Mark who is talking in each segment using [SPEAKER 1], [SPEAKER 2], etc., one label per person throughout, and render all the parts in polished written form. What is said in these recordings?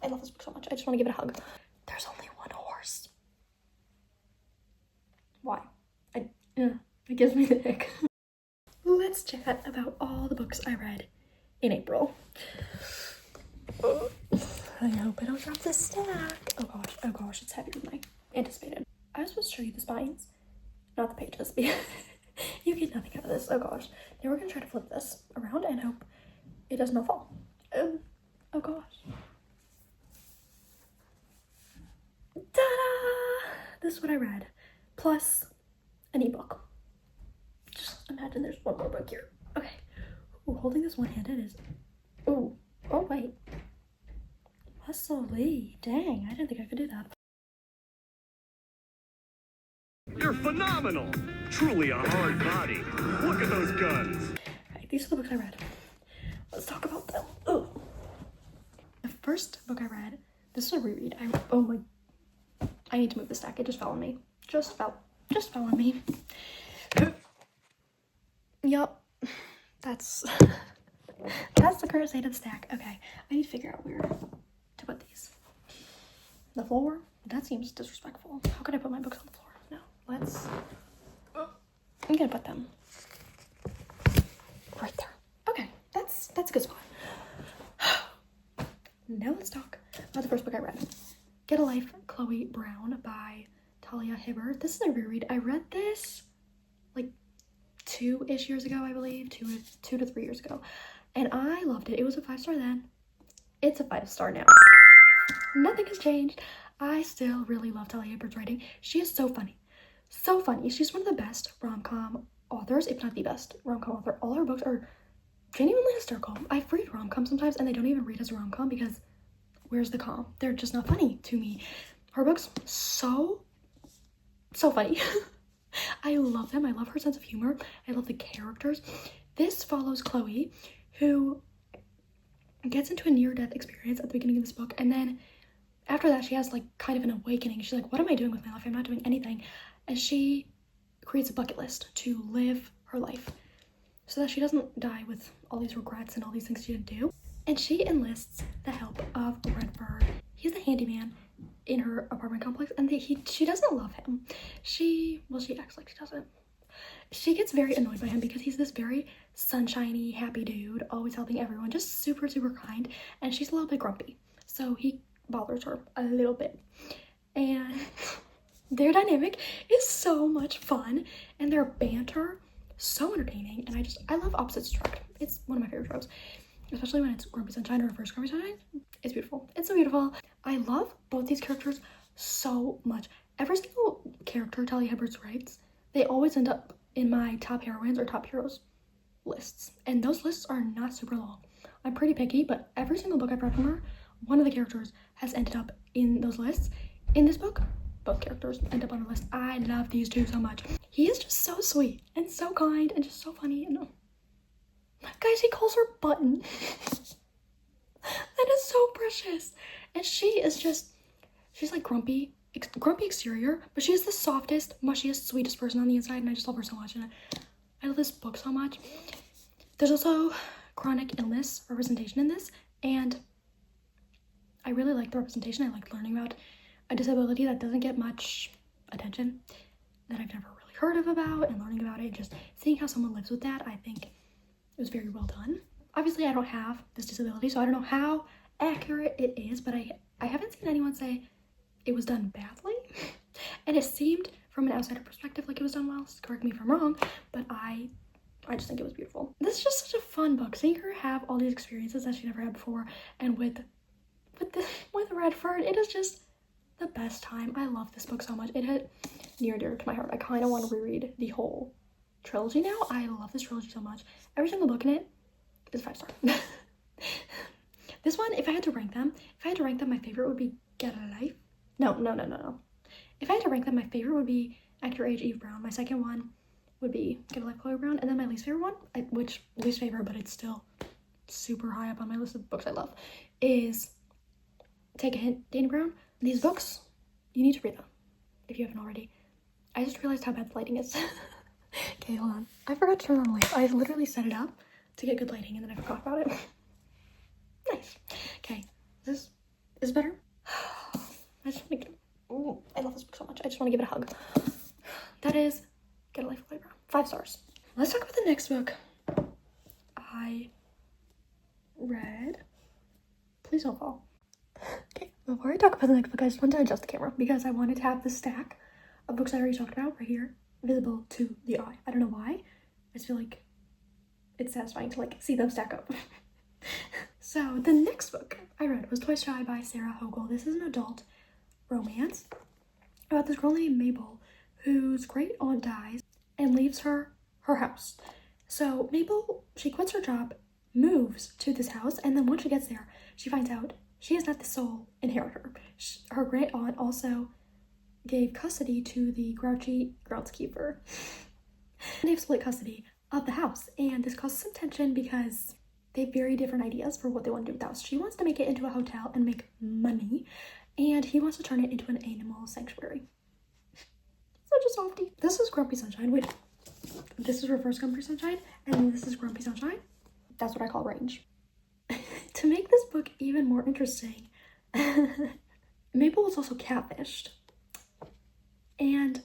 [SPEAKER 1] I love this book so much. I just want to give it a hug. There's only one horse. Why? It gives me the ick. Let's chat about all the books I read in April. I hope I don't drop this stack. Oh gosh, it's heavier than I anticipated. I was supposed to show you the spines, not the pages, because you get nothing out of this. Oh gosh. Now we're gonna try to flip this around and hope it does not fall. Oh gosh. Ta-da! This is what I read, plus an ebook. Just imagine there's one more book here. Okay. Ooh, holding this one-handed is... Ooh. Oh, wait. Muscly. Dang, I didn't think I could do that.
[SPEAKER 2] You're phenomenal! Truly a hard body. Look at those guns!
[SPEAKER 1] Right, these are the books I read. Let's talk about them. Ooh. The first book I read, this is a reread. Oh my... I need to move the stack. It just fell on me. Just fell on me. Yup. That's the current state of the stack. Okay, I need to figure out where to put these. The floor? That seems disrespectful. How could I put my books on the floor? No, I'm gonna put them right there. Okay, that's a good spot. Now let's talk about the first book I read. Get a Life, Chloe Brown by Talia Hibbert. This is a reread. I read this like 2-ish years ago, I believe, 2 to 3 years ago, and I loved it. It was a 5-star then. It's a 5-star now. Nothing has changed. I still really love Talia Hibbert's writing. She is so funny. So funny. She's one of the best rom-com authors, if not the best rom-com author. All her books are genuinely hysterical. I read rom-com sometimes and they don't even read as a rom-com because where's the com? They're just not funny to me. Her books, so funny. I love them. I love her sense of humor. I love the characters. This follows Chloe, who gets into a near-death experience at the beginning of this book, and then after that she has like kind of an awakening. She's like, what am I doing with my life? I'm not doing anything. And she creates a bucket list to live her life so that she doesn't die with all these regrets and all these things she didn't do. And she enlists the help of Redford. He's the handyman in her apartment complex, and she doesn't love him. She acts like she doesn't. She gets very annoyed by him because he's this very sunshiny, happy dude, always helping everyone, just super, super kind, and she's a little bit grumpy. So he bothers her a little bit. And their dynamic is so much fun, and their banter, so entertaining, and I love opposites attract. It's one of my favorite shows, especially when it's Grumpy Sunshine or Reverse Grumpy Sunshine. It's beautiful. It's so beautiful. I love both these characters so much. Every single character Talia Hibbert writes, they always end up in my top heroines or top heroes lists, and those lists are not super long. I'm pretty picky, but every single book I've read from her, one of the characters has ended up in those lists. In this book, both characters end up on her list. I love these two so much. He is just so sweet and so kind and just so funny. And guys, he calls her Button. That is so precious. And she's like grumpy exterior, but she is the softest, mushiest, sweetest person on the inside, and I just love her so much. And I love this book so much. There's also chronic illness representation in this, and I really like the representation. I like learning about a disability that doesn't get much attention, that I've never really heard about, and learning about it, just seeing how someone lives with that. I think it was very well done. Obviously, I don't have this disability, so I don't know how accurate it is, but I haven't seen anyone say it was done badly. And it seemed, from an outsider perspective, like it was done well. Correct me if I'm wrong, but I just think it was beautiful. This is just such a fun book. Seeing her have all these experiences that she never had before, and with Redford, it is just the best time. I love this book so much. It hit near and dear to my heart. I kind of want to reread the whole trilogy now. I love this trilogy so much. Every single book in it is 5-star. This one, if I had to rank them, my favorite would be Get a Life. No. If I had to rank them, my favorite would be Act Your Age, Eve Brown. My second one would be Get a Life, Chloe Brown. And then my least favorite one, least favorite, but it's still super high up on my list of books I love, is Take a Hint, Dana Brown. These books, you need to read them if you haven't already. I just realized how bad the lighting is. Okay, hold on. I forgot to turn on the light. I literally set it up to get good lighting, and then I forgot about it. Nice. Okay, Is it better? I just want to I love this book so much. I just want to give it a hug. That is Get a Life, Chloe Brown. 5 stars. Let's talk about the next book I read. Please don't fall. Okay, before I talk about the next book, I just want to adjust the camera because I wanted to have the stack of books I already talked about right here visible to the eye. I don't know why. I just feel like it's satisfying to like see them stack up. So the next book I read was Twice Shy by Sarah Hogle. This is an adult romance about this girl named Mabel whose great aunt dies and leaves her house. So Mabel, she quits her job, moves to this house, and then once she gets there, she finds out she is not the sole inheritor. Her great aunt also gave custody to the grouchy groundskeeper. They've split custody of the house, and this causes some tension because they have very different ideas for what they want to do with the house. She wants to make it into a hotel and make money, and he wants to turn it into an animal sanctuary. Such a softie. This is Grumpy Sunshine. Wait, this is Reverse Grumpy Sunshine, and this is Grumpy Sunshine. That's what I call range. To make this book even more interesting, Mabel was also catfished. And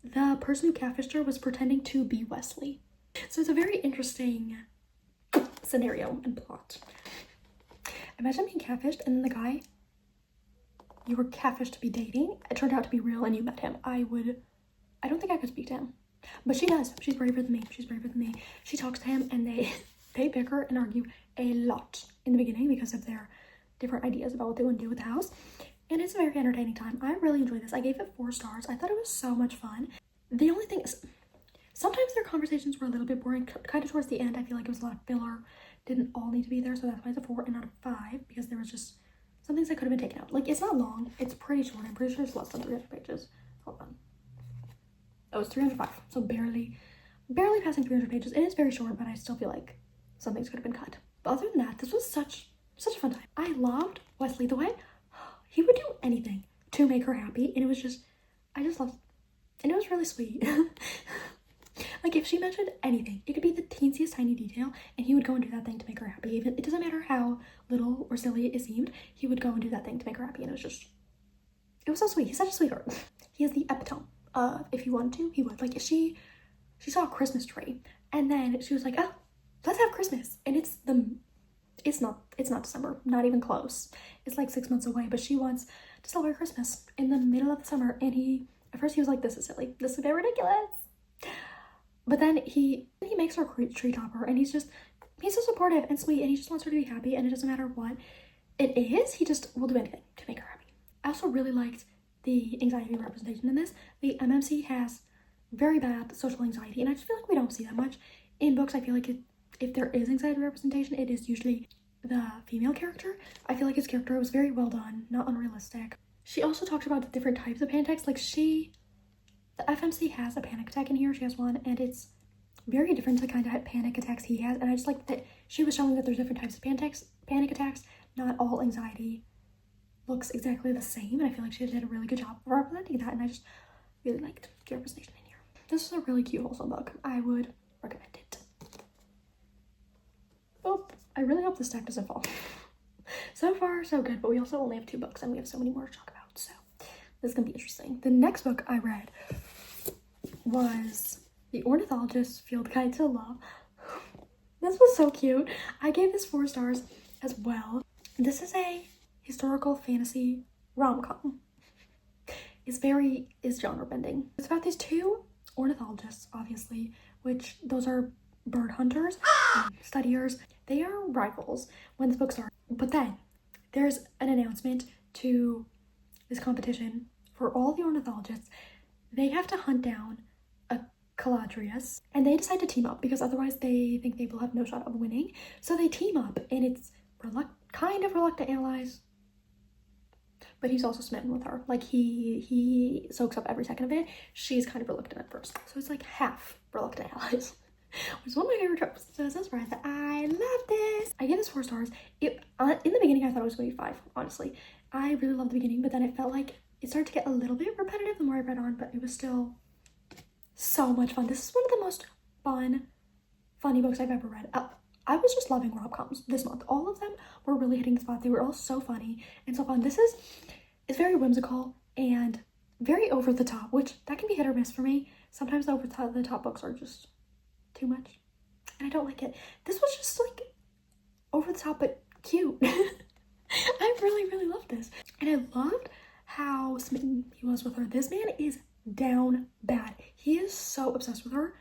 [SPEAKER 1] the person who catfished her was pretending to be Wesley. So it's a very interesting scenario and plot. Imagine being catfished and then the guy you were catfished to be dating, it turned out to be real and you met him. I don't think I could speak to him. But she does. She's braver than me. She talks to him and they bicker and argue a lot in the beginning because of their different ideas about what they want to do with the house. And it's a very entertaining time. I really enjoyed this. I gave it 4 stars. I thought it was so much fun. The only thing is, sometimes their conversations were a little bit boring. Kind of towards the end, I feel like it was a lot of filler. Didn't all need to be there, so that's why it's a 4 and not a 5, because there was just some things that could have been taken out. Like, it's not long. It's pretty short. I'm pretty sure it's less than 300 pages. Hold on. Oh, it's 305, so barely passing 300 pages. It is very short, but I still feel like some things could have been cut. But other than that, this was such a fun time. I loved Wesley the way he would do anything to make her happy, and I just loved it. And it was really sweet. Like, if she mentioned anything, it could be the teensiest tiny detail, and he would go and do that thing to make her happy. Even it doesn't matter how little or silly it seemed, he would go and do that thing to make her happy, and it was so sweet. He's such a sweetheart. He is the epitome of, if he wanted to, he would. Like, she saw a Christmas tree, and then she was like, oh, let's have Christmas. And it's not December, not even close. It's like 6 months away, but she wants to celebrate Christmas in the middle of the summer. And at first he was like, this is silly. This is a bit ridiculous. But then he makes her tree topper, and he's so supportive and sweet, and he just wants her to be happy, and it doesn't matter what it is, he just will do anything to make her happy. I also really liked the anxiety representation in this. The MMC has very bad social anxiety, and I just feel like we don't see that much in books. I feel like if there is anxiety representation, it is usually the female character. I feel like his character was very well done, not unrealistic. She also talked about the different types of panic attacks. Like, the FMC has a panic attack in here. She has one, and it's very different to the kind of panic attacks he has. And I just like that she was showing that there's different types of panic attacks. Not all anxiety looks exactly the same, and I feel like she did a really good job of representing that, and I just really liked the representation in here. This is a really cute, wholesome book. I would recommend it. Oh, I really hope this stack doesn't fall. So far, so good, but we also only have 2 books, and we have so many more to talk about, so this is gonna be interesting. The next book I read was The Ornithologist Field Guide to Love. This was so cute. I gave this 4 stars as well. This is a historical fantasy rom-com. It's genre bending. It's about these 2 ornithologists, obviously, which those are bird hunters and studiers. They are rivals when this book starts. But then there's an announcement to this competition for all the ornithologists. They have to hunt down a caladrius, and they decide to team up because otherwise they think they will have no shot of winning. So they team up, and it's kind of reluctant allies, but he's also smitten with her. Like, he soaks up every second of it. She's kind of reluctant at first, so it's like half reluctant allies, which is one of my favorite tropes. So it's no surprise that I love this. I gave this 4 stars. In the beginning I thought it was going to be 5, honestly. I really loved the beginning, but then it felt like it started to get a little bit repetitive the more I read on, but it was still so much fun. This is one of the most funny books I've ever read. I was just loving rom-coms this month. All of them were really hitting the spot. They were all so funny and so fun. It's very whimsical and very over the top, which that can be hit or miss for me. Sometimes the over the top books are just too much and I don't like it. This was just like over the top but cute. I really, really loved this. And I loved how smitten he was with her. This man is down bad. He is so obsessed with her.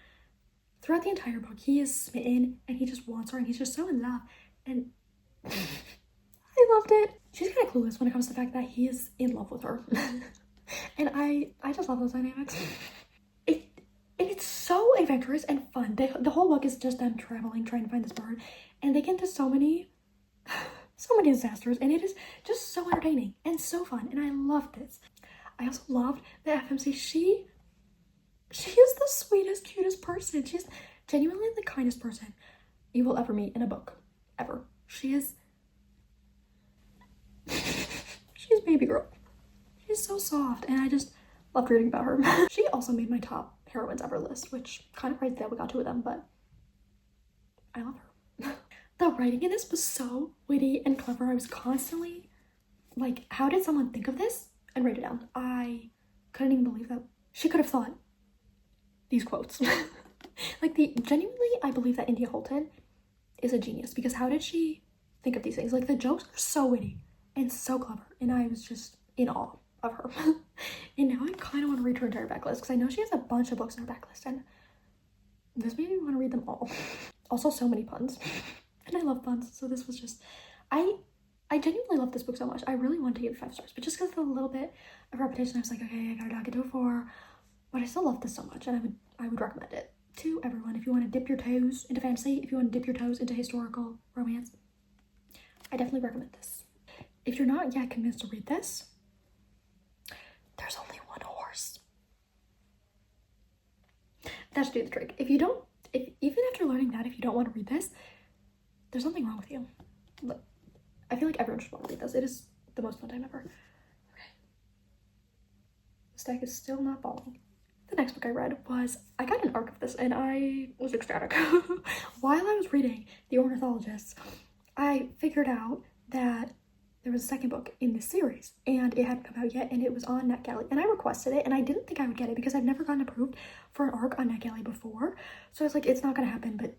[SPEAKER 1] Throughout the entire book, he is smitten and he just wants her and he's just so in love. And I loved it. She's kind of clueless when it comes to the fact that he is in love with her. And I just love those dynamics. It's so adventurous and fun. The whole book is just them traveling, trying to find this bird. And they get into so many disasters. And it is just so entertaining and so fun. And I loved this. I also loved the FMC. She is the sweetest, cutest person. She's genuinely the kindest person you will ever meet in a book, ever. She's baby girl. She's so soft, and I just loved reading about her. She also made my top heroines ever list, which kind of crazy that we got two of them, but I love her. The writing in this was so witty and clever. I was constantly like, how did someone think of this and write it down? I couldn't even believe that she could have thought these quotes. Genuinely, I believe that India Holton is a genius, because how did she think of these things? Like, the jokes are so witty and so clever, and I was just in awe of her. And now I kind of want to read her entire backlist, because I know she has a bunch of books in her backlist, and this made me want to read them all. Also, so many puns, and I love puns, so this was just, I genuinely love this book so much. I really wanted to give it 5 stars, but just because of a little bit of repetition, I was like, okay, I gotta knock it to a 4. But I still love this so much, and I would recommend it to everyone. If you want to dip your toes into fantasy, if you want to dip your toes into historical romance, I definitely recommend this. If you're not yet convinced to read this, there's only one horse. That should do the trick. If even after learning that, if you don't want to read this, there's something wrong with you. Look, I feel like everyone should want to read this. It is the most fun time ever. Okay. The stack is still not falling. The next book I read was, I got an arc of this and I was ecstatic. While I was reading The Ornithologist, I figured out that there was a second book in this series and it hadn't come out yet, and it was on NetGalley, and I requested it, and I didn't think I would get it because I've never gotten approved for an arc on NetGalley before. So I was like, it's not gonna happen, but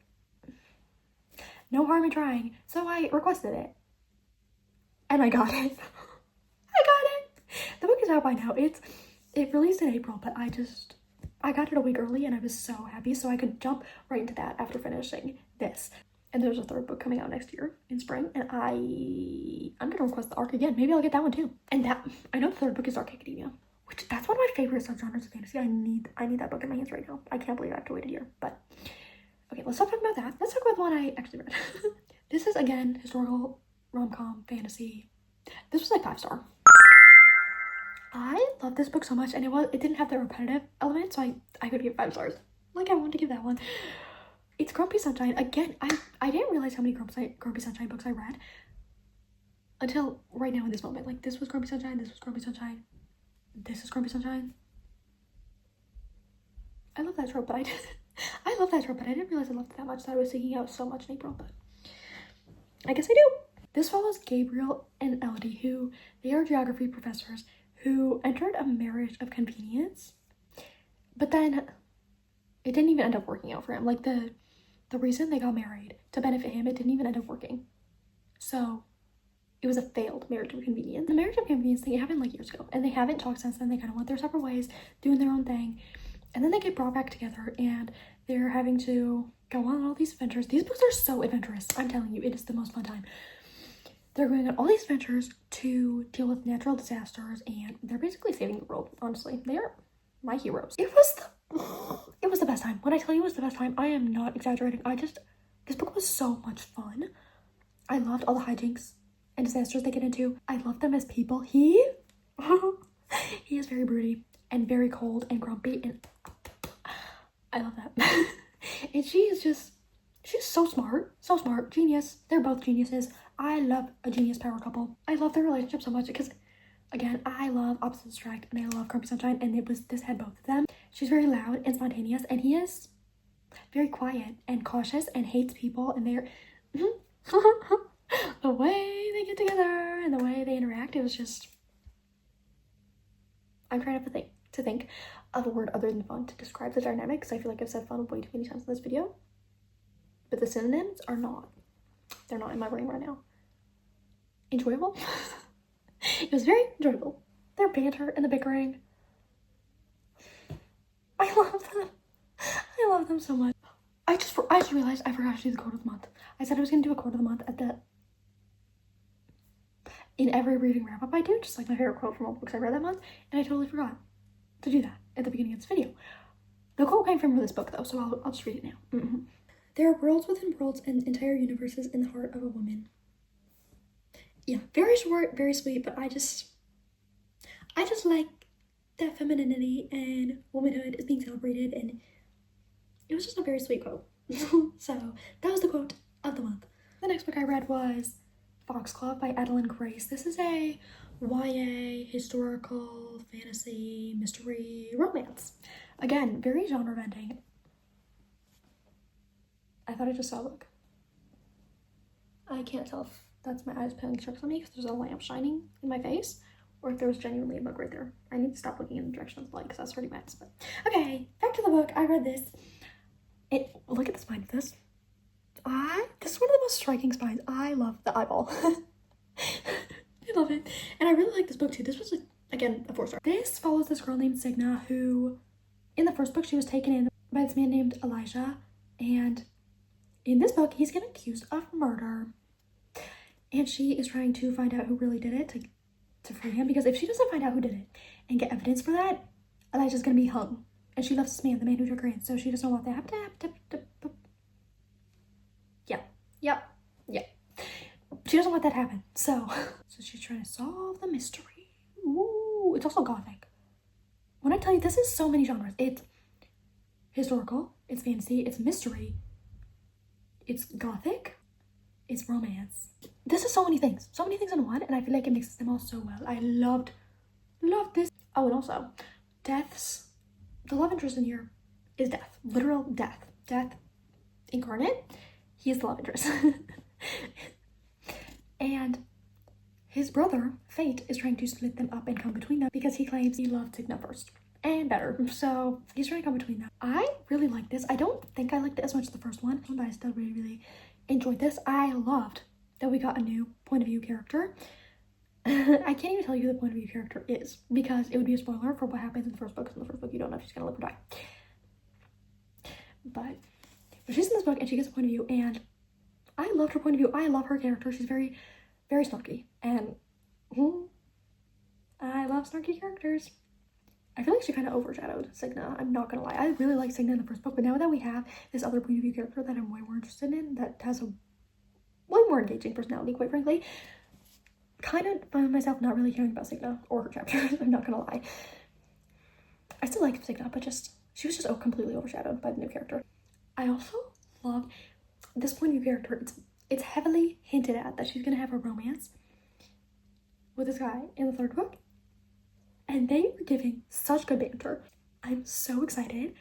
[SPEAKER 1] no harm in trying. So I requested it and I got it. I got it. The book is out by now. It released in April, but I got it a week early and I was so happy, so I could jump right into that after finishing this. And there's a third book coming out next year in spring, and I'm gonna request the arc again. Maybe I'll get that one too. And I know the third book is Dark Academia, which that's one of my favorite subgenres of fantasy. I need that book in my hands right now. I can't believe I have to wait a year. But okay, let's stop talking about that. Let's talk about the one I actually read. This is, again, historical rom-com fantasy. This was like 5 star. I love this book so much, and it didn't have the repetitive element, so I could give 5 stars. Like, I wanted to give that one. It's Grumpy Sunshine. Again, I didn't realize how many Grumpy Sunshine books I read until right now in this moment. Like, this was Grumpy Sunshine, this was Grumpy Sunshine, this is Grumpy Sunshine. I love that trope, but I love that trope, but I didn't realize I loved it that much, that I was seeking out so much in April, but I guess I do. This follows Gabriel and Elodie, who they are geography professors who entered a marriage of convenience, but then it didn't even end up working out for him. Like, the reason they got married to benefit him, it didn't even end up working. So it was a failed marriage of convenience. The marriage of convenience thing, it happened like years ago, and they haven't talked since then. They kind of went their separate ways, doing their own thing, and then they get brought back together, and they're having to go on all these adventures. These books are so adventurous. I'm telling you, it is the most fun time. They're going on all these adventures to deal with natural disasters, and they're basically saving the world, honestly. They are my heroes. It was the best time. When I tell you it was the best time, I am not exaggerating. This book was so much fun. I loved all the hijinks and disasters they get into. I love them as people. He is very broody and very cold and grumpy, and I love that. And she's so smart, genius. They're both geniuses. I love a genius power couple. I love their relationship so much because, again, I love opposites attract, and I love Grumpy Sunshine, and this had both of them. She's very loud and spontaneous, and he is very quiet and cautious and hates people, and The way they get together and the way they interact, it was just, I'm trying to think of a word other than fun to describe the dynamic, because I feel like I've said fun way too many times in this video, but the synonyms are not, they're not in my brain right now. Enjoyable. It was very enjoyable. Their banter and the bickering, I love them so much. I just realized I forgot to do the quote of the month. I said I was gonna do a quote of the month in every reading wrap up I do, just like my favorite quote from all the books I read that month, and I totally forgot to do that at the beginning of this video. The quote came from this book though, so I'll just read it now. There are worlds within worlds and entire universes in the heart of a woman. Yeah, very short, very sweet, but I just like that femininity and womanhood is being celebrated, and it was just a very sweet quote. So that was the quote of the month. The next book I read was Foxglove by Adalyn Grace. This is a YA, historical, fantasy, mystery, romance. Again, very genre bending. I thought I just saw a book. I can't tell if that's my eyes playing tricks on me because there's a lamp shining in my face, or if there was genuinely a book right there. I need to stop looking in the direction of the light because that's pretty bad. But okay, back to the book. I read this. Look at the spine of this. This is one of the most striking spines. I love the eyeball. I love it. And I really like this book too. This was, again, a 4-star. This follows this girl named Signa who, in the first book, she was taken in by this man named Elijah. And in this book, he's getting accused of murder. And she is trying to find out who really did it to free him. Because if she doesn't find out who did it and get evidence for that, Elijah's going to be hung. And she loves this man, the man who took her in. So she doesn't want that to happen. Yep. She doesn't want that to happen. So she's trying to solve the mystery. Ooh, it's also gothic. When I tell you, this is so many genres. It's historical, it's fantasy, it's mystery, it's gothic, it's romance. This is so many things in one, and I feel like it mixes them all so well. I loved this. Oh, and also, deaths. The love interest in here is death. Literal death. Death incarnate. He is the love interest. And his brother, Fate, is trying to split them up and come between them because he claims he loved Signa first and better. So he's trying to come between them. I really like this. I don't think I liked it as much as the first one, but I still really enjoyed this. I loved that we got a new point of view character. I can't even tell you who the point of view character is because it would be a spoiler for what happens in the first book. In the first book, you don't know if she's gonna live or die. But she's in this book and she gets a point of view, and I loved her point of view. I love her character. She's very, very snarky, and I love snarky characters. I feel like she kind of overshadowed Signa. I'm not gonna lie. I really liked Signa in the first book, but now that we have this other point of view character that I'm way more interested in, that has a way more engaging personality, quite frankly, kind of find myself not really caring about Signa or her chapters. I'm not gonna lie. I still like Signa, but she was just completely overshadowed by the new character. I also love this point of view character. It's heavily hinted at that she's gonna have a romance with this guy in the third book, and they were giving such good banter. I'm so excited.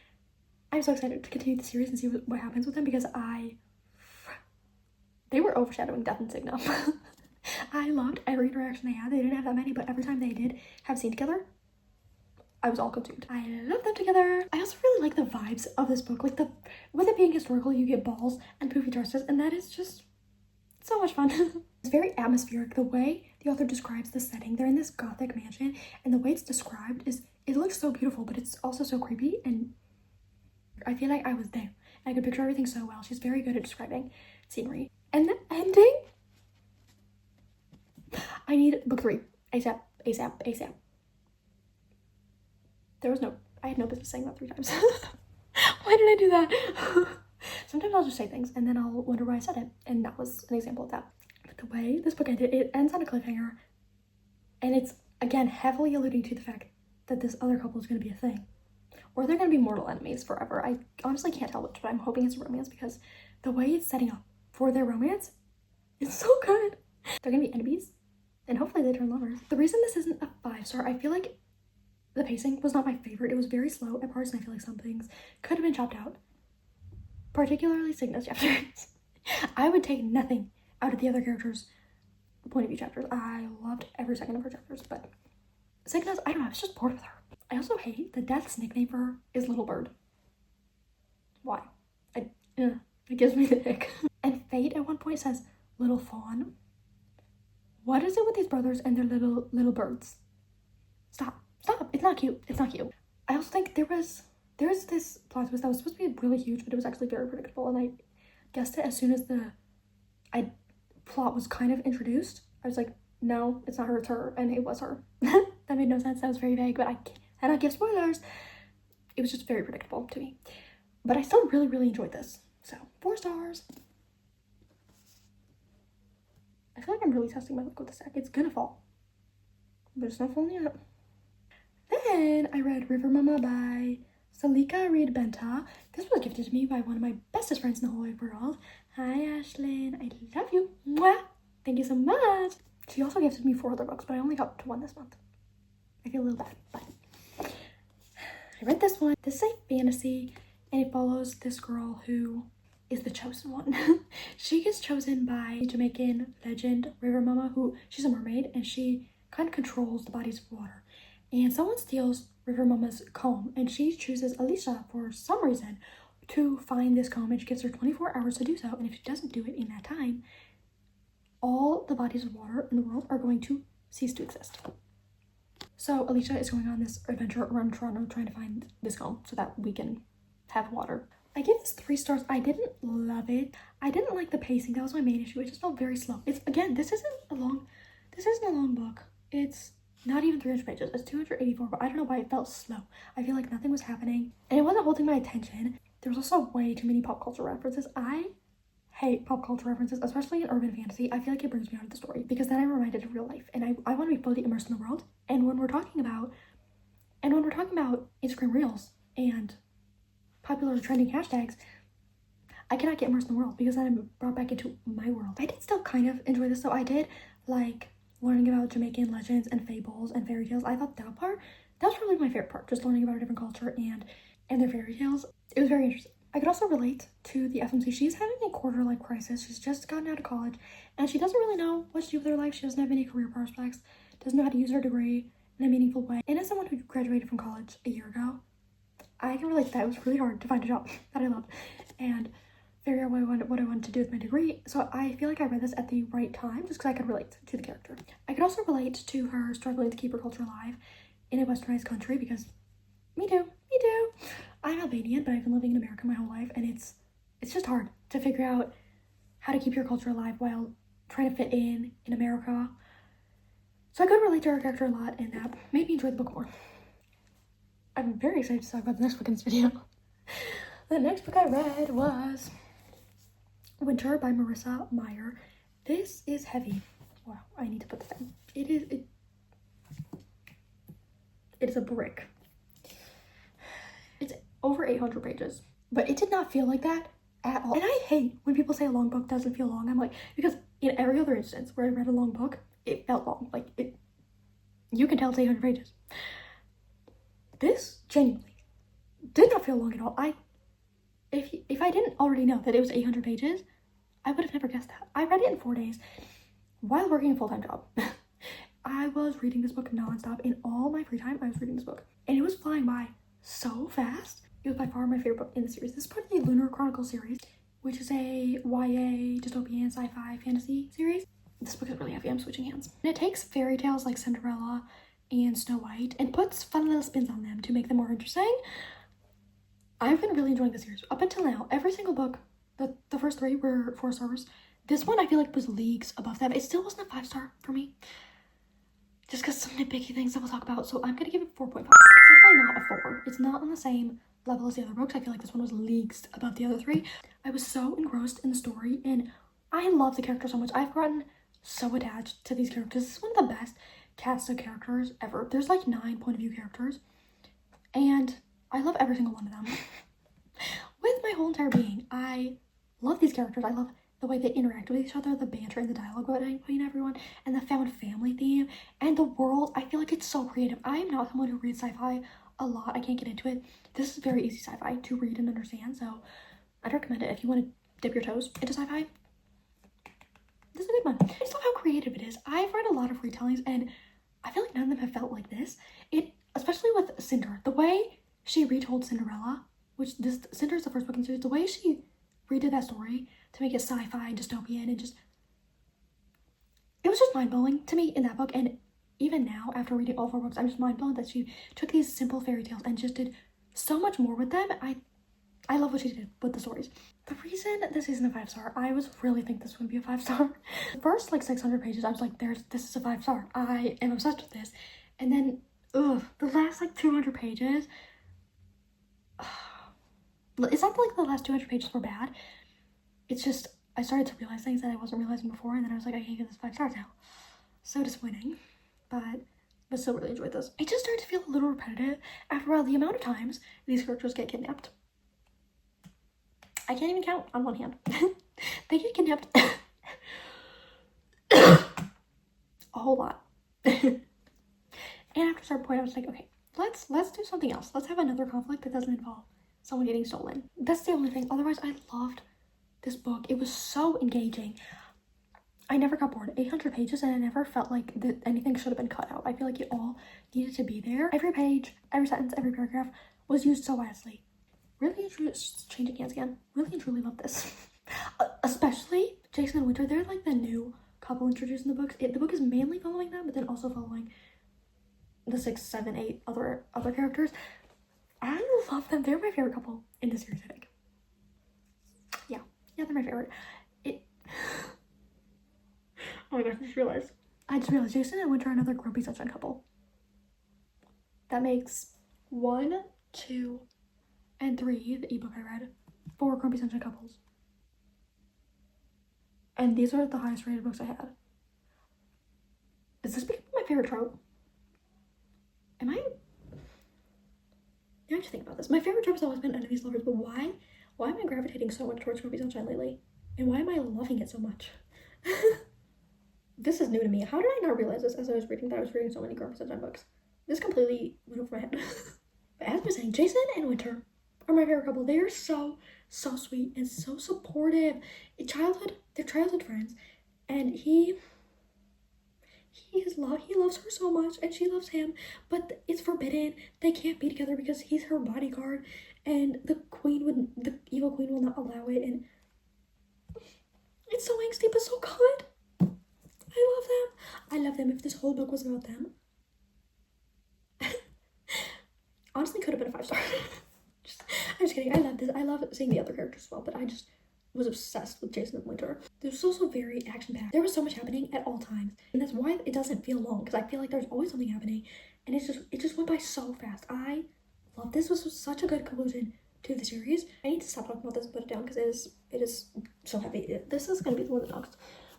[SPEAKER 1] I'm so excited to continue the series and see what happens with them because they were overshadowing Death and Signa. I loved every interaction they had. They didn't have that many, but every time they did have a scene together, I was all consumed. I love them together. I also really like the vibes of this book. Like, with it being historical, you get balls and poofy dresses, and that is just so much fun. It's very atmospheric. The way the author describes the setting, they're in this gothic mansion, and the way it's described it looks so beautiful, but it's also so creepy, and I feel like I was there. I could picture everything so well. She's very good at describing scenery. And the ending, I need book 3 ASAP. I had no business saying that 3 times. Why did I do that? Sometimes I'll just say things and then I'll wonder why I said it, and that was an example of that. But the way this book ended, it ends on a cliffhanger, and it's, again, heavily alluding to the fact that this other couple is going to be a thing, or they're going to be mortal enemies forever. I honestly can't tell which, but I'm hoping it's a romance because the way it's setting up for their romance is so good. They're going to be enemies, and hopefully they turn lovers. The reason this isn't a 5-star, I feel like the pacing was not my favorite. It was very slow at parts, and I feel like some things could have been chopped out, particularly Signa's chapters. I would take nothing out of the other characters' point of view chapters. I loved every second of her chapters, but Sickness, I don't know, I was just bored with her. I also hate that Death's nickname for her is Little Bird. Why? It gives me the ick. And Fate at one point says Little Fawn. What is it with these brothers and their little birds? Stop. It's not cute. I also think there's this plot twist that was supposed to be really huge, but it was actually very predictable, and I guessed it as soon as the plot was kind of introduced. I was like, no, it's not her, it's her, and it was her. That made no sense. That was very vague, but I cannot give spoilers. It was just very predictable to me. But I still really, really enjoyed this. So, 4 stars. I feel like I'm really testing my luck with this deck. It's gonna fall. But it's not falling yet. Then I read River Mumma by Zalika reid-benta. This was gifted to me by one of my bestest friends in the whole wide world. Hi, Ashlyn. I love you. Mwah! Thank you so much. She also gifted me 4 other books, but I only got to 1 this month. I feel a little bad, but I read this one. This is a fantasy, and it follows this girl who is the chosen one. She gets chosen by Jamaican legend River Mumma, who she's a mermaid, and she kind of controls the bodies of water. And someone steals River Mumma's comb, and she chooses Alicia for some reason to find this comb, and she gives her 24 hours to do so. And if she doesn't do it in that time, all the bodies of water in the world are going to cease to exist. So Alicia is going on this adventure around Toronto trying to find this comb so that we can have water. I give this 3 stars. I didn't love it. I didn't like the pacing. That was my main issue. It just felt very slow. This isn't a long book. It's not even 300 pages. It's 284, but I don't know why it felt slow. I feel like nothing was happening, and it wasn't holding my attention. There was also way too many pop culture references. I hate pop culture references, especially in urban fantasy. I feel like it brings me out of the story, because then I'm reminded of real life, and I want to be fully immersed in the world. And when we're talking about Instagram Reels and popular trending hashtags, I cannot get immersed in the world, because then I'm brought back into my world. I did still kind of enjoy this, though. I did like learning about Jamaican legends and fables and fairy tales. I thought that was probably my favorite part, just learning about a different culture and their fairy tales. It was very interesting. I could also relate to the FMC. She's having a quarter-life crisis. She's just gotten out of college, and she doesn't really know what to do with her life. She doesn't have any career prospects, doesn't know how to use her degree in a meaningful way. And as someone who graduated from college a year ago, I can relate to that. It was really hard to find a job that I loved and figure out what I wanted to do with my degree. So I feel like I read this at the right time, just because I could relate to the character. I could also relate to her struggling to keep her culture alive in a westernized country, because me too. I'm Albanian, but I've been living in America my whole life, and it's just hard to figure out how to keep your culture alive while trying to fit in America. So I could relate to her character a lot, and that made me enjoy the book more. I'm very excited to talk about the next book in this video. The next book I read was Winter by Marissa Meyer. This is heavy. Wow, I need to put this down. It is a brick. It's over 800 pages, but it did not feel like that at all. And I hate when people say a long book doesn't feel long. I'm like, because in every other instance where I read a long book, it felt long. Like, you can tell it's 800 pages. This genuinely did not feel long at all. If I didn't already know that it was 800 pages, I would have never guessed that. I read it in 4 days while working a full-time job. I was reading this book nonstop. In all my free time, I was reading this book, and it was flying by so fast. It was by far my favorite book in the series. This is part of the Lunar Chronicle series, which is a YA dystopian sci-fi fantasy series. This book is really heavy. I'm switching hands. And it takes fairy tales like Cinderella and Snow White and puts fun little spins on them to make them more interesting. I've been really enjoying the series up until now. Every single book, the first 3 were 4 stars. This one I feel like was leagues above them. It still wasn't a 5-star for me, just because some nitpicky things that we'll talk about. So I'm gonna give it 4.5. It's definitely not a 4. It's not on the same level as the other books. I feel like this one was leagues above the other 3. I was so engrossed in the story, and I love the characters so much. I've gotten so attached to these characters. This is one of the best cast of characters ever. There's like 9 point of view characters, and I love every single one of them. With my whole entire being, I love these characters. I love the way they interact with each other, the banter and the dialogue between everyone, and the found family theme, and the world. I feel like it's so creative. I am not someone who reads sci-fi a lot. I can't get into it. This is very easy sci-fi to read and understand, so I'd recommend it if you want to dip your toes into sci-fi. This is a good one. I just love how creative it is. I've read a lot of retellings and I feel like none of them have felt like this. Especially with Cinder, the way she retold Cinderella, which Cinder is the first book in the series, the way she redid that story to make it sci-fi and dystopian and just, it was just mind-blowing to me in that book. And even now, after reading all 4 books, I'm just mind-blown that she took these simple fairy tales and just did so much more with them. I love what she did with the stories. The reason this isn't a 5-star, I was really think this would be a 5-star. The first like 600 pages, I was like, this is a 5-star. I am obsessed with this. And then, the last like 200 pages, it's not like the last 200 pages were bad. It's just, I started to realize things that I wasn't realizing before, and then I was like, I can't give this 5 stars now. So disappointing, but still really enjoyed this. It just started to feel a little repetitive after a while. The amount of times these characters get kidnapped, I can't even count on one hand. They get kidnapped a whole lot. And after a certain point, I was like, okay, let's do something else. Let's have another conflict that doesn't involve someone getting stolen. That's the only thing. Otherwise, I loved this book. It was so engaging. I never got bored. 800 pages, and I never felt like anything should have been cut out. I feel like it all needed to be there. Every page, every sentence, every paragraph was used so wisely. Really and truly, changing hands again. Really and truly love this. Especially Jason and Winter. They're like the new couple introduced in the books. The book is mainly following them, but then also following the 6, 7, 8 other characters. I love them. They're my favorite couple in the series, I think. Yeah, they're my favorite. Oh my gosh, I just realized Jason and Winter are another grumpy sunshine couple. That makes 1, 2, and 3, the ebook I read, 4 grumpy sunshine couples. And these are the highest rated books I had. Is this becoming my favorite trope? I have to think about this. My favorite trope has always been enemies lovers, but why am I gravitating so much towards grumpy sunshine lately? And why am I loving it so much? This is new to me. How did I not realize this as I was reading that I was reading so many grumpy sunshine books? This completely went over my head. But as I was saying, Jason and Winter are my favorite couple. They are so sweet and so supportive. They're childhood friends, and he loves her so much, and she loves him, but it's forbidden. They can't be together because he's her bodyguard, and the evil queen will not allow it, and it's so angsty but so good. I love them. If this whole book was about them, honestly could have been a 5-star. I'm just kidding. I love this. I love seeing the other characters as well, but I just was obsessed with Jason and Winter. This was also very action-packed. There was so much happening at all times, and that's why it doesn't feel long, because I feel like there's always something happening, and it just went by so fast. I love this. This was such a good conclusion to the series. I need to stop talking about this and put it down because it is so heavy. This is gonna be the one that knocks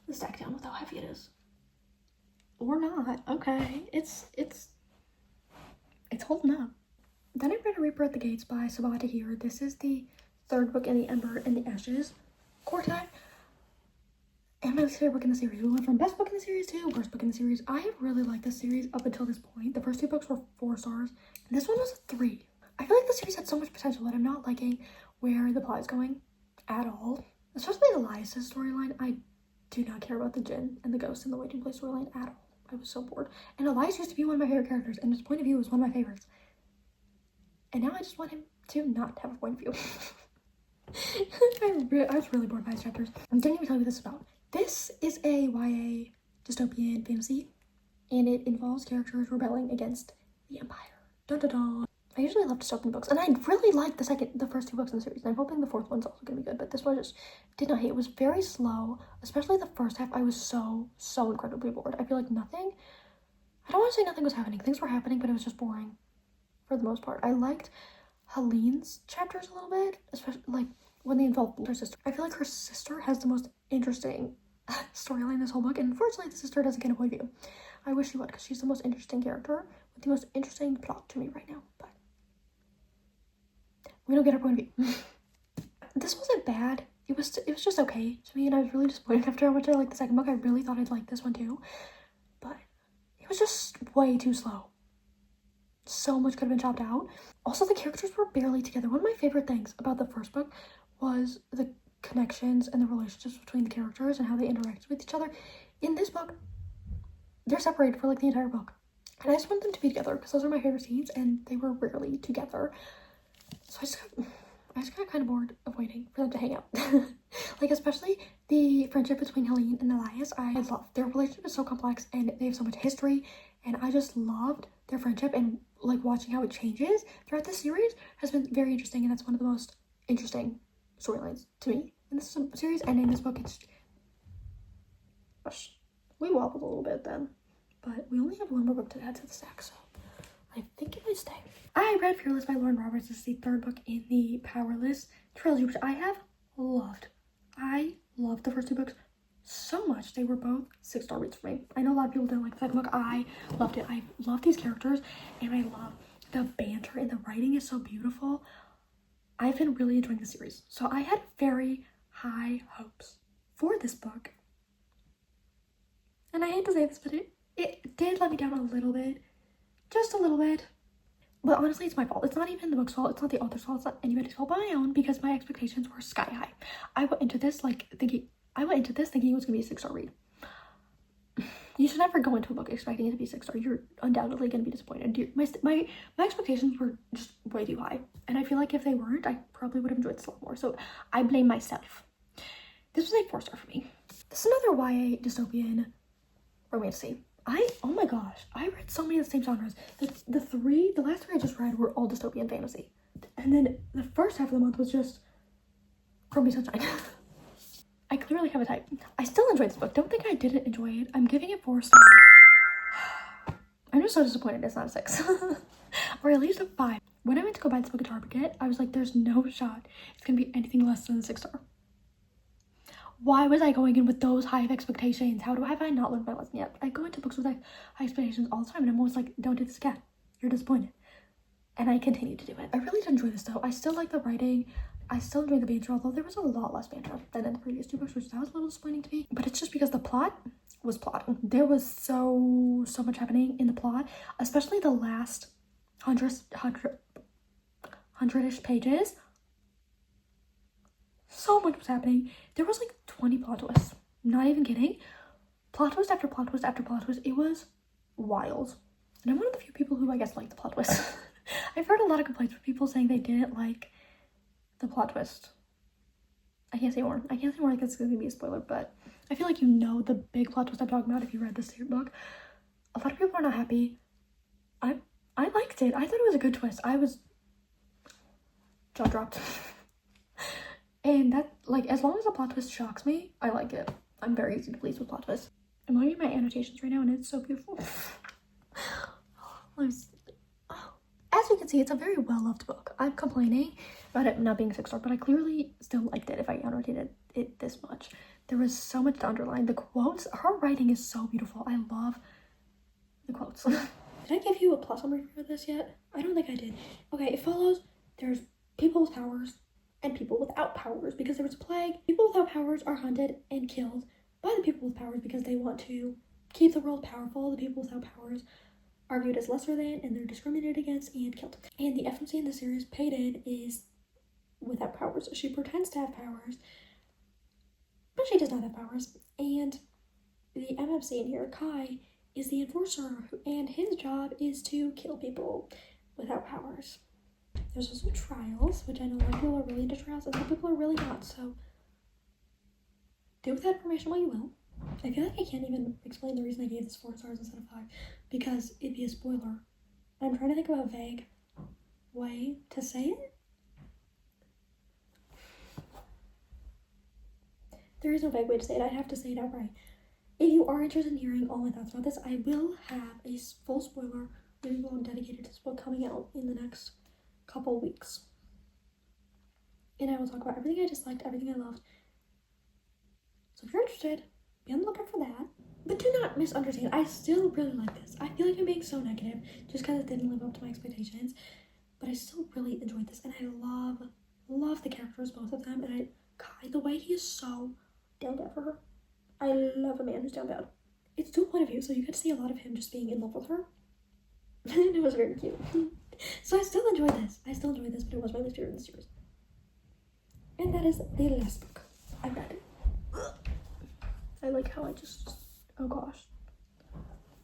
[SPEAKER 1] the stack down with how heavy it is. Or not. Okay. It's holding up. Then I read A Reaper at the Gates by Sabaa Tahir. This is the 3rd book in the Ember and the Ashes quartet. And my favorite book in the series. We went from best book in the series to worst book in the series. I have really liked this series up until this point. The first 2 books were 4 stars. And this one was a 3. I feel like the series had so much potential that I'm not liking where the plot is going at all. Especially Elias's storyline. I do not care about the Jinn and the ghost in the waiting place storyline at all. I was so bored. And Elias used to be one of my favorite characters, and his point of view was one of my favorites. And now I just want him to not have a point of view. I was really bored by his chapters. I didn't even tell you what this is about. This is a YA dystopian fantasy, and it involves characters rebelling against the Empire. Dun dun dun. I usually love dystopian books, and I really liked the first 2 books in the series, and I'm hoping the 4th one's also gonna be good, but this one just did not hit. It was very slow, especially the first half. I was so incredibly bored. I feel like I don't want to say nothing was happening. Things were happening, but it was just boring for the most part. I liked Helene's chapters a little bit, especially like when they involved her sister. I feel like her sister has the most interesting storyline in this whole book, and unfortunately the sister doesn't get a point of view. I wish she would, because she's the most interesting character with the most interesting plot to me right now, but we don't get her point of view. This wasn't bad. It was just okay to me, and I was really disappointed after how much I liked the second book. I really thought I'd like this one too, but it was just way too slow. So much could have been chopped out. Also, the characters were barely together. One of my favorite things about the first book was the connections and the relationships between the characters and how they interact with each other. In this book, they're separated for like the entire book. And I just want them to be together because those are my favorite scenes and they were rarely together. So I just got kind of bored of waiting for them to hang out. Like, especially the friendship between Helene and Elias. I love their relationship is so complex and they have so much history, and I just loved their friendship, and like watching how it changes throughout the series has been very interesting, and that's one of the most interesting storylines to me in this series. And in this book, it's we wobbled a little bit then, but we only have one more book to add to the stack, so I think it might stay. I read Fearless by Lauren Roberts. This is the third book in the Powerless trilogy, which I have loved. I loved the first two books so much. They were both 6-star reads for me. I know a lot of people didn't like the second book. I loved it. I love these characters, and I love the banter, and the writing is so beautiful. I've been really enjoying the series, so I had very high hopes for this book. And I hate to say this, but it did let me down a little bit. Just a little bit. But honestly, it's my fault. It's not even the book's fault. It's not the author's fault. It's not anybody's fault but my own, because my expectations were sky high. I went into this thinking it was gonna be a 6-star read. You should never go into a book expecting it to be 6-star. You're undoubtedly gonna be disappointed. My expectations were just way too high, and I feel like if they weren't, I probably would have enjoyed this a lot more. So I blame myself. This was a 4-star for me. This is another YA dystopian romantasy. Oh my gosh, I read so many of the same genres. The last three I just read were all dystopian fantasy. And then the first half of the month was just Chromie Sunshine. I clearly have a type. I still enjoyed this book. Don't think I didn't enjoy it. I'm giving it 4 stars. I'm just so disappointed it's not a 6. Or at least a 5. When I went to go buy this book at Target, I was like, there's no shot it's gonna be anything less than a 6-star. Why was I going in with those high of expectations? Have I not learned my lesson yet? I go into books with high expectations all the time, and I'm always like, don't do this again. You're disappointed. And I continue to do it. I really did enjoy this though. I still like the writing. I still enjoy the banter, although there was a lot less banter than in the previous 2 books, which that was a little disappointing to me. But it's just because the plot was plotting. There was so much happening in the plot, especially the last 100-ish pages. So much was happening. There was like 20 plot twists. Not even kidding. Plot twist after plot twist after plot twist. It was wild. And I'm one of the few people who I guess like the plot twist. I've heard a lot of complaints from people saying they didn't like the plot twist. I can't say more because it's going to be a spoiler, but I feel like you know the big plot twist I'm talking about if you read this book. A lot of people are not happy. I liked it. I thought it was a good twist. I was jaw dropped. And that, like, as long as the plot twist shocks me, I like it. I'm very easy to please with plot twists. I'm looking at my annotations right now, and it's so beautiful. As you can see, it's a very well-loved book. I'm complaining about it not being a 6-star, but I clearly still liked it if I annotated it this much. There was so much to underline. The quotes, her writing is so beautiful. I love the quotes. Did I give you a plot summary for this yet? I don't think I did. Okay, it follows. There's people with powers and people without powers, because there was a plague. People without powers are hunted and killed by the people with powers because they want to keep the world powerful. The people without powers are viewed as lesser than, and they're discriminated against and killed. And the FMC in the series, Payton, is without powers. She pretends to have powers, but she does not have powers. And the MMC in here, Kai, is the enforcer, and his job is to kill people without powers. There's also trials, which I know a lot of people are really into trials, and some people are really not, so do with that information what you will. I feel like I can't even explain the reason I gave this 4 stars instead of 5, because it'd be a spoiler. I'm trying to think of a vague way to say it. There is no vague way to say it. I'd have to say it outright. If you are interested in hearing all my thoughts about this, I will have a full spoiler review dedicated to this book coming out in the next couple weeks. And I will talk about everything I disliked, everything I loved. So if you're interested, be on the lookout for that. But do not misunderstand. I still really like this. I feel like I'm being so negative just because it didn't live up to my expectations. But I still really enjoyed this. And I love the characters, both of them. And Kai, the way he is so down bad for her. I love a man who's down bad. It's dual point of view, so you get to see a lot of him just being in love with her. And it was very cute. So I still enjoyed this. But it was my least favorite in the series. And that is the last book. I'm dead. I like how I just, oh gosh.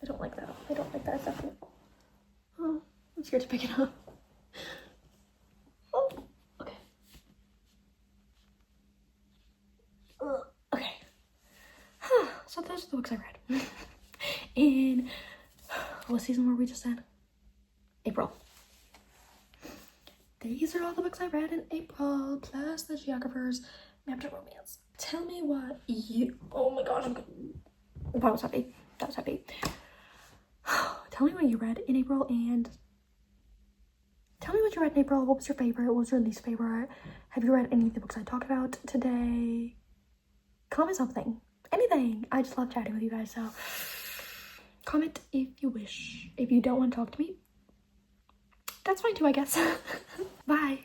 [SPEAKER 1] I don't like that. I don't like that. It's definitely, oh, I'm scared to pick it up. Oh, okay. Okay. So those are the books I read. In, what season were we just in? April. These are all the books I read in April, plus the geographer's map to romance. Tell me what you, oh my gosh, that was heavy. That was heavy. Tell me what you read in April, and tell me what you read in April. What was your favorite? What was your least favorite? Have you read any of the books I talked about today? Comment something. Anything. I just love chatting with you guys, so comment if you wish. If you don't want to talk to me, that's fine too, I guess. Bye.